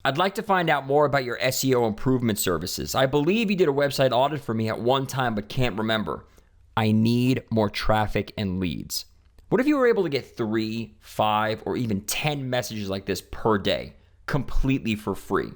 I'd like to find out more about your SEO improvement services. I believe you did a website audit for me at one time, but can't remember. I need more traffic and leads. What if you were able to get 3, 5, or even 10 messages like this per day, completely for free?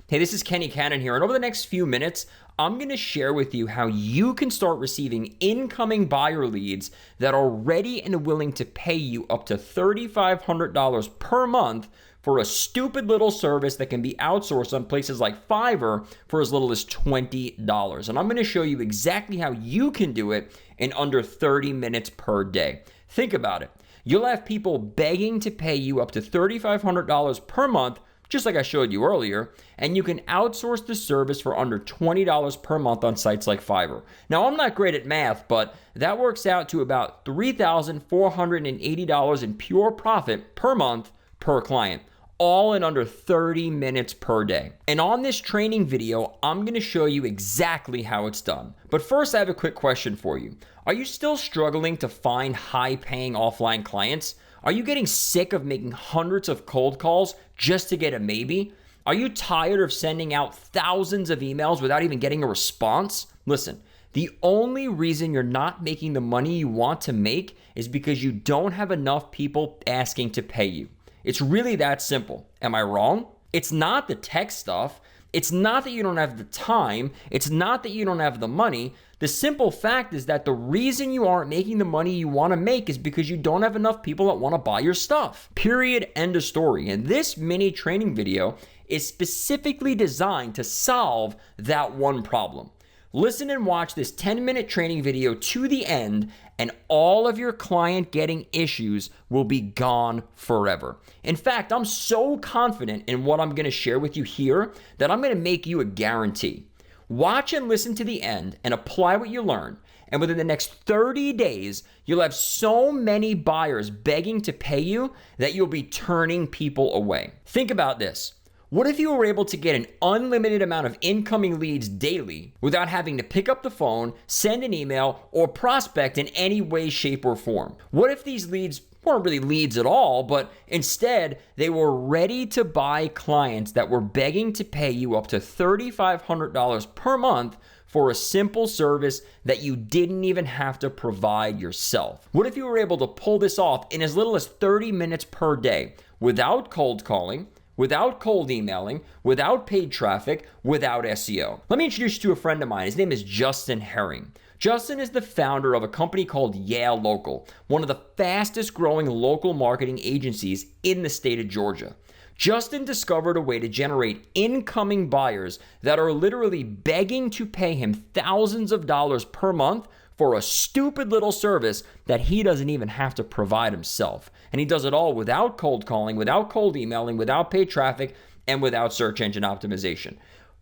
Hey, this is Kenny Cannon here, and over the next few minutes, I'm going to share with you how you can start receiving incoming buyer leads that are ready and willing to pay you up to $3,500 per month for a stupid little service that can be outsourced on places like Fiverr for as little as $20. And I'm going to show you exactly how you can do it in under 30 minutes per day. Think about it. You'll have people begging to pay you up to $3,500 per month, just like I showed you earlier, and you can outsource the service for under $20 per month on sites like Fiverr. Now, I'm not great at math, but that works out to about $3,480 in pure profit per month per client, all in under 30 minutes per day. And on this training video, I'm going to show you exactly how it's done. But first, I have a quick question for you. Are you still struggling to find high-paying offline clients? Are you getting sick of making hundreds of cold calls just to get a maybe? Are you tired of sending out thousands of emails without even getting a response? Listen, the only reason you're not making the money you want to make is because you don't have enough people asking to pay you. It's really that simple. Am I wrong? It's not the tech stuff. It's not that you don't have the time. It's not that you don't have the money. The simple fact is that the reason you aren't making the money you want to make is because you don't have enough people that want to buy your stuff. Period. End of story. And this mini training video is specifically designed to solve that one problem. Listen and watch this 10-minute training video to the end, and all of your client getting issues will be gone forever. In fact, I'm so confident in what I'm going to share with you here that I'm going to make you a guarantee. Watch and listen to the end and apply what you learn. And within the next 30 days, you'll have so many buyers begging to pay you that you'll be turning people away. Think about this. What if you were able to get an unlimited amount of incoming leads daily without having to pick up the phone, send an email, or prospect in any way, shape, or form? What if these leads weren't really leads at all, but instead they were ready to buy clients that were begging to pay you up to $3,500 per month for a simple service that you didn't even have to provide yourself? What if you were able to pull this off in as little as 30 minutes per day without cold calling, without cold emailing, without paid traffic, without SEO? Let me introduce you to a friend of mine. His name is Justin Herring. Justin is the founder of a company called Yeah Local, one of the fastest growing local marketing agencies in the state of Georgia. Justin discovered a way to generate incoming buyers that are literally begging to pay him thousands of dollars per month for a stupid little service that he doesn't even have to provide himself. And he does it all without cold calling, without cold emailing, without paid traffic, and without search engine optimization.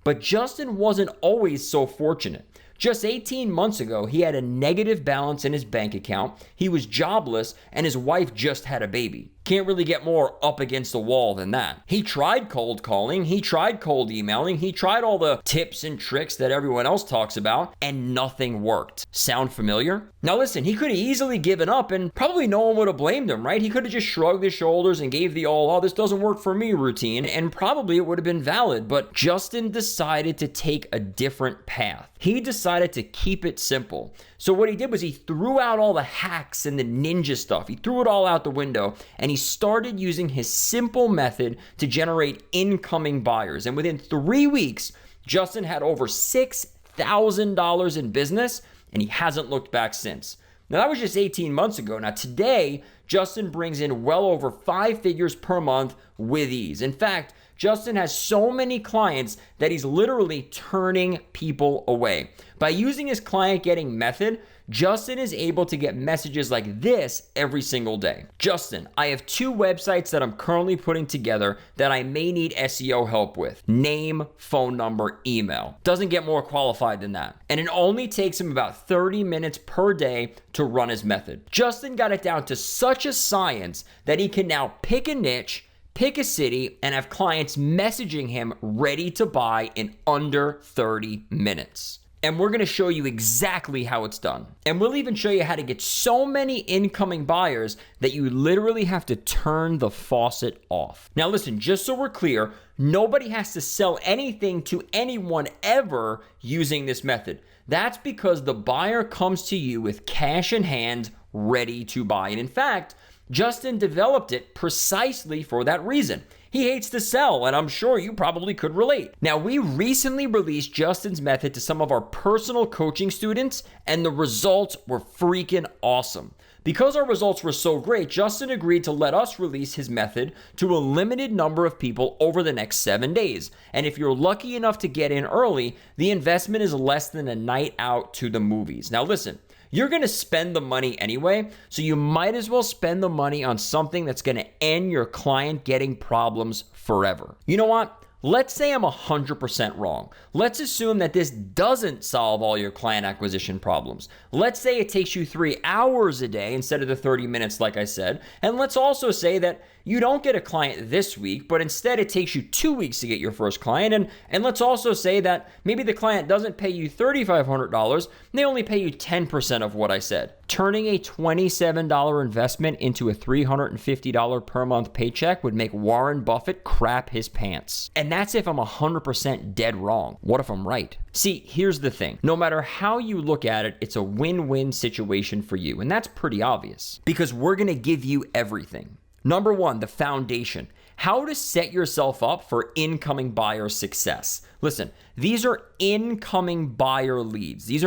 But Justin wasn't always so fortunate. Just 18 months ago, he had a negative balance in his bank account, he was jobless, and his wife just had a baby. Can't really get more up against the wall than that. He tried cold calling, he tried cold emailing, he tried all the tips and tricks that everyone else talks about, and nothing worked. Sound familiar? Now listen, he could have easily given up and probably no one would have blamed him, right? He could have just shrugged his shoulders and gave the oh, this doesn't work for me routine, and probably it would have been valid, but Justin decided to take a different path. He decided to keep it simple. So what he did was he threw out all the hacks and the ninja stuff. He threw it all out the window and he started using his simple method to generate incoming buyers. And within 3 weeks, Justin had over $6,000 in business and he hasn't looked back since. Now that was just 18 months ago. Now today, Justin brings in well over 5 figures per month with ease. In fact, Justin has so many clients that he's literally turning people away. By using his client getting method, Justin is able to get messages like this every single day. Justin, I have 2 websites that I'm currently putting together that I may need SEO help with. Name, phone number, email. Doesn't get more qualified than that. And it only takes him about 30 minutes per day to run his method. Justin got it down to such a science that he can now pick a niche, pick a city, and have clients messaging him ready to buy in under 30 minutes. And we're gonna show you exactly how it's done. And we'll even show you how to get so many incoming buyers that you literally have to turn the faucet off. Now listen, just so we're clear, nobody has to sell anything to anyone ever using this method. That's because the buyer comes to you with cash in hand, ready to buy. And in fact, Justin developed it precisely for that reason. He hates to sell, and I'm sure you probably could relate. Now, we recently released Justin's method to some of our personal coaching students, and the results were freaking awesome. Because our results were so great, Justin agreed to let us release his method to a limited number of people over the next 7 days. And if you're lucky enough to get in early, the investment is less than a night out to the movies. Now listen, you're going to spend the money anyway, so you might as well spend the money on something that's going to end your client getting problems forever. You know what? Let's say I'm 100% wrong. Let's assume that this doesn't solve all your client acquisition problems. Let's say it takes you 3 hours a day instead of the 30 minutes like I said. And let's also say that you don't get a client this week, but instead it takes you 2 weeks to get your first client. And let's also say that maybe the client doesn't pay you $3,500, they only pay you 10% of what I said. Turning a $27 investment into a $350 per month paycheck would make Warren Buffett crap his pants. And that's if I'm 100% dead wrong. What if I'm right? See, here's the thing. No matter how you look at it, it's a win-win situation for you. And that's pretty obvious because we're going to give you everything. Number one, the foundation. How to set yourself up for incoming buyer success. Listen, these are incoming buyer leads. This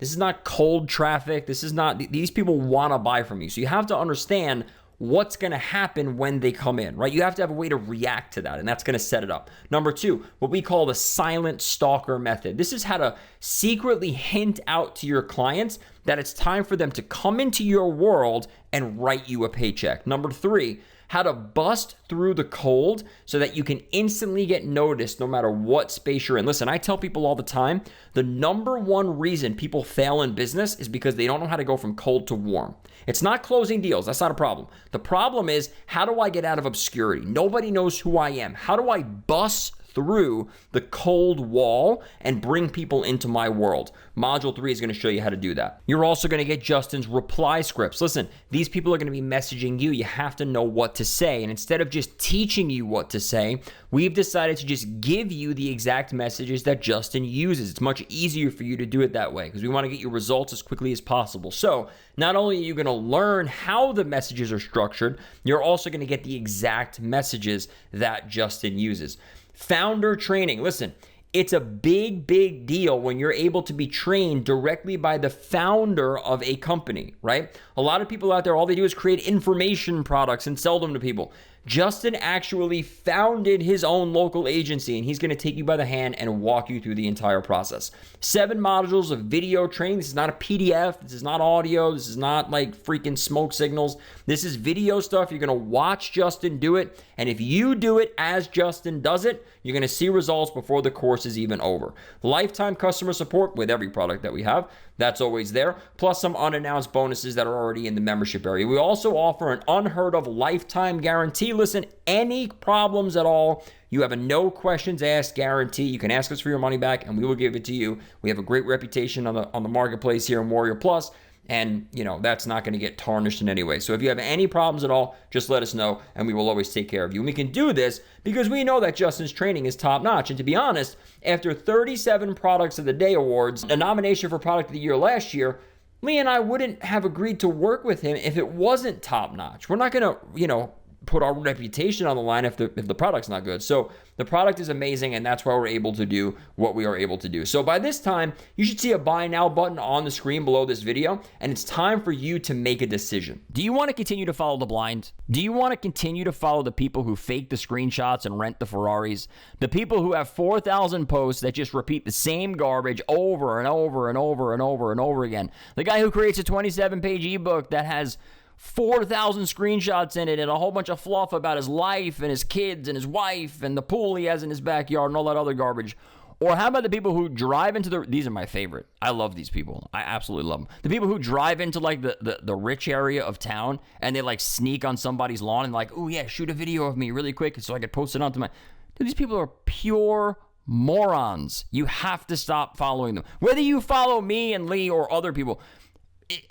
is not cold traffic. These people want to buy from you. So you have to understand what's going to happen when they come in, right? You have to have a way to react to that, and that's going to set it up. Number two, what we call the silent stalker method. This is how to secretly hint out to your clients that it's time for them to come into your world and write you a paycheck. Number three, how to bust through the cold so that you can instantly get noticed no matter what space you're in. Listen, I tell people all the time, the number one reason people fail in business is because they don't know how to go from cold to warm. It's not closing deals. That's not a problem. The problem is, how do I get out of obscurity? Nobody knows who I am. How do I bust through the cold wall and bring people into my world? Module 3 is going to show you how to do that. You're also going to get Justin's reply scripts. Listen, these people are going to be messaging you. You have to know what to say. And instead of just teaching you what to say, we've decided to just give you the exact messages that Justin uses. It's much easier for you to do it that way because we want to get your results as quickly as possible. So not only are you going to learn how the messages are structured, you're also going to get the exact messages that Justin uses. Founder training. Listen, it's a big, big deal when you're able to be trained directly by the founder of a company, right? A lot of people out there, all they do is create information products and sell them to people. Justin actually founded his own local agency, and he's going to take you by the hand and walk you through the entire process. 7 modules of video training. This is not a PDF. This is not audio. This is not like freaking smoke signals. This is video stuff. You're going to watch Justin do it, and if you do it as Justin does it, you're going to see results before the course is even over. Lifetime customer support with every product that we have. That's always there, plus some unannounced bonuses that are already in the membership area. We also offer an unheard of lifetime guarantee. Listen, any problems at all, you have a no questions asked guarantee. You can ask us for your money back and we will give it to you. We have a great reputation on the marketplace here in Warrior Plus. And, that's not going to get tarnished in any way. So if you have any problems at all, just let us know and we will always take care of you. And we can do this because we know that Justin's training is top notch. And to be honest, after 37 Products of the Day awards, a nomination for Product of the Year last year, Lee and I wouldn't have agreed to work with him if it wasn't top notch. We're not going to, put our reputation on the line if the product's not good. So the product is amazing, and that's why we're able to do what we are able to do. So by this time, you should see a buy now button on the screen below this video, and it's time for you to make a decision. Do you want to continue to follow the blind? Do you want to continue to follow the people who fake the screenshots and rent the Ferraris? The people who have 4,000 posts that just repeat the same garbage over and over and over and over and over again? The guy who creates a 27-page ebook that has 4,000 screenshots in it and a whole bunch of fluff about his life and his kids and his wife and the pool he has in his backyard and all that other garbage. Or how about the people who drive into these are my favorite. I love these people. I absolutely love them. The people who drive into like the rich area of town and they like sneak on somebody's lawn and like, oh yeah, shoot a video of me really quick so I could post it onto my... Dude, these people are pure morons. You have to stop following them. Whether you follow me and Lee or other people,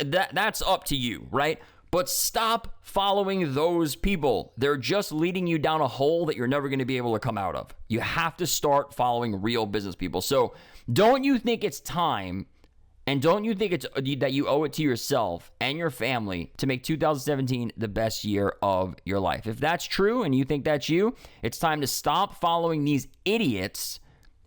that's up to you, right? But stop following those people. They're just leading you down a hole that you're never going to be able to come out of. You have to start following real business people. So don't you think it's time, and don't you think it's that you owe it to yourself and your family to make 2017 the best year of your life? If that's true and you think that's you, it's time to stop following these idiots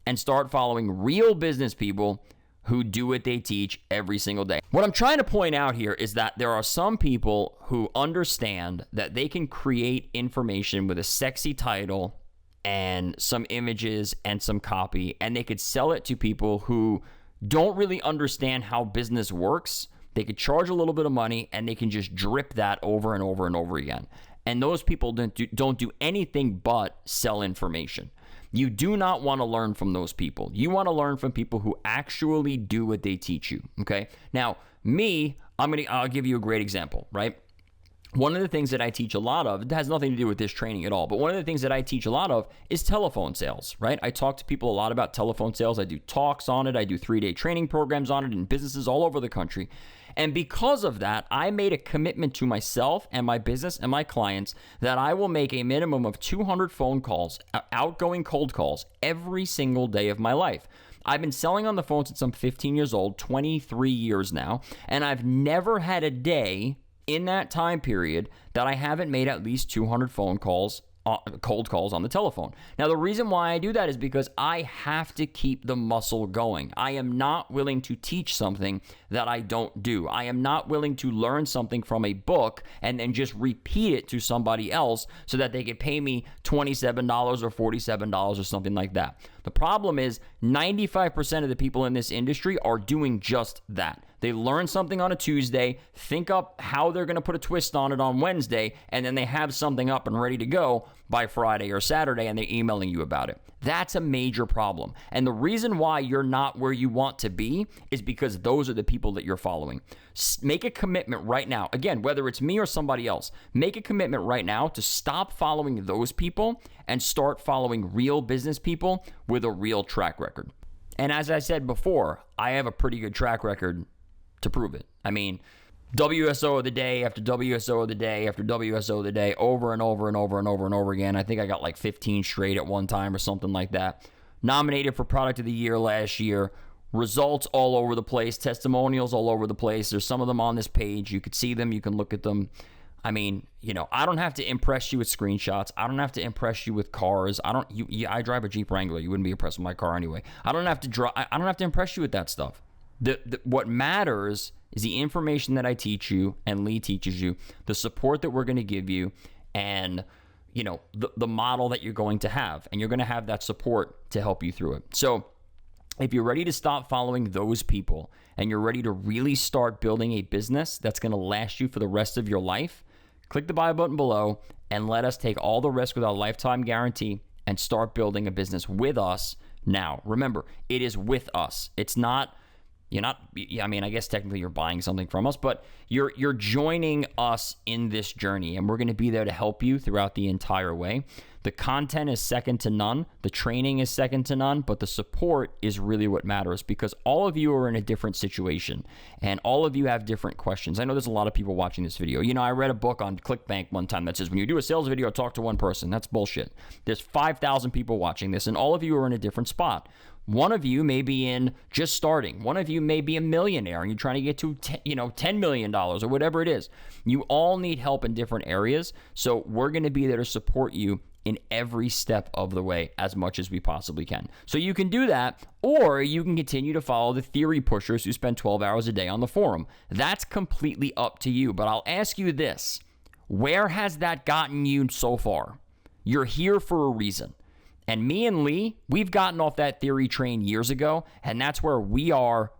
and start following real business people who do what they teach every single day. What I'm trying to point out here is that there are some people who understand that they can create information with a sexy title and some images and some copy, and they could sell it to people who don't really understand how business works. They could charge a little bit of money and they can just drip that over and over and over again. And those people don't do anything but sell information. You do not want to learn from those people. You want to learn from people who actually do what they teach you, okay? Now, I'll give you a great example, right? One of the things that I teach a lot of, it has nothing to do with this training at all, but one of the things that I teach a lot of is telephone sales, right? I talk to people a lot about telephone sales. I do talks on it. I do 3-day training programs on it in businesses all over the country. And because of that, I made a commitment to myself and my business and my clients that I will make a minimum of 200 phone calls, outgoing cold calls, every single day of my life. I've been selling on the phone since I'm 15 years old, 23 years now, and I've never had a day in that time period that I haven't made at least 200 phone calls, cold calls on the telephone. Now, the reason why I do that is because I have to keep the muscle going. I am not willing to teach something that I don't do. I am not willing to learn something from a book and then just repeat it to somebody else so that they could pay me $27 or $47 or something like that. The problem is 95% of the people in this industry are doing just that. They learn something on a Tuesday, think up how they're going to put a twist on it on Wednesday, and then they have something up and ready to go by Friday or Saturday, and they're emailing you about it. That's a major problem. And the reason why you're not where you want to be is because those are the people that you're following. Make a commitment right now. Again, whether it's me or somebody else, make a commitment right now to stop following those people and start following real business people with a real track record. And as I said before, I have a pretty good track record to prove it. I mean, WSO of the day after WSO of the day after WSO of the day, over and over and over and over and over again. I think I got like 15 straight at one time or something like that. Nominated for Product of the Year last year. Results all over the place. Testimonials all over the place. There's some of them on this page. You could see them. You can look at them. I mean, I don't have to impress you with screenshots. I don't have to impress you with cars. I drive a Jeep Wrangler. You wouldn't be impressed with my car anyway. I don't have to impress you with that stuff. What matters is the information that I teach you and Lee teaches you, the support that we're going to give you, and the model that you're going to have. And you're going to have that support to help you through it. So if you're ready to stop following those people and you're ready to really start building a business that's going to last you for the rest of your life, click the buy button below and let us take all the risk with our lifetime guarantee and start building a business with us now. Remember, it is with us. It's not... I guess technically you're buying something from us, but you're joining us in this journey, and we're going to be there to help you throughout the entire way. The content is second to none. The training is second to none, but the support is really what matters because all of you are in a different situation and all of you have different questions. I know there's a lot of people watching this video. I read a book on ClickBank one time that says when you do a sales video, talk to one person. That's bullshit. There's 5,000 people watching this, and all of you are in a different spot. One of you may be in just starting. One of you may be a millionaire and you're trying to get to $10 million or whatever it is. You all need help in different areas. So we're going to be there to support you in every step of the way as much as we possibly can. So you can do that, or you can continue to follow the theory pushers who spend 12 hours a day on the forum. That's completely up to you. But I'll ask you this. Where has that gotten you so far? You're here for a reason. And me and Lee, we've gotten off that theory train years ago, and that's where we are,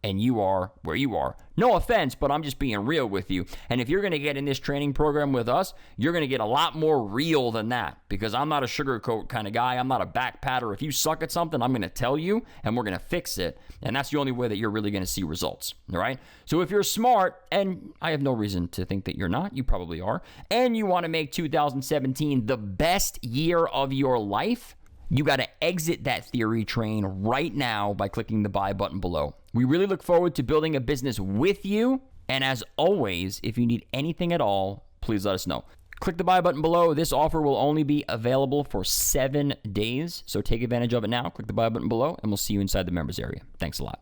and you are where you are. No offense, but I'm just being real with you. And if you're going to get in this training program with us, you're going to get a lot more real than that because I'm not a sugarcoat kind of guy. I'm not a back patter. If you suck at something, I'm going to tell you and we're going to fix it. And that's the only way that you're really going to see results. All right. So if you're smart, and I have no reason to think that you're not, you probably are, and you want to make 2017 the best year of your life, You got to exit that theory train right now by clicking the buy button below. We really look forward to building a business with you. And as always, if you need anything at all, please let us know. Click the buy button below. This offer will only be available for 7 days. So take advantage of it now. Click the buy button below and we'll see you inside the members area. Thanks a lot.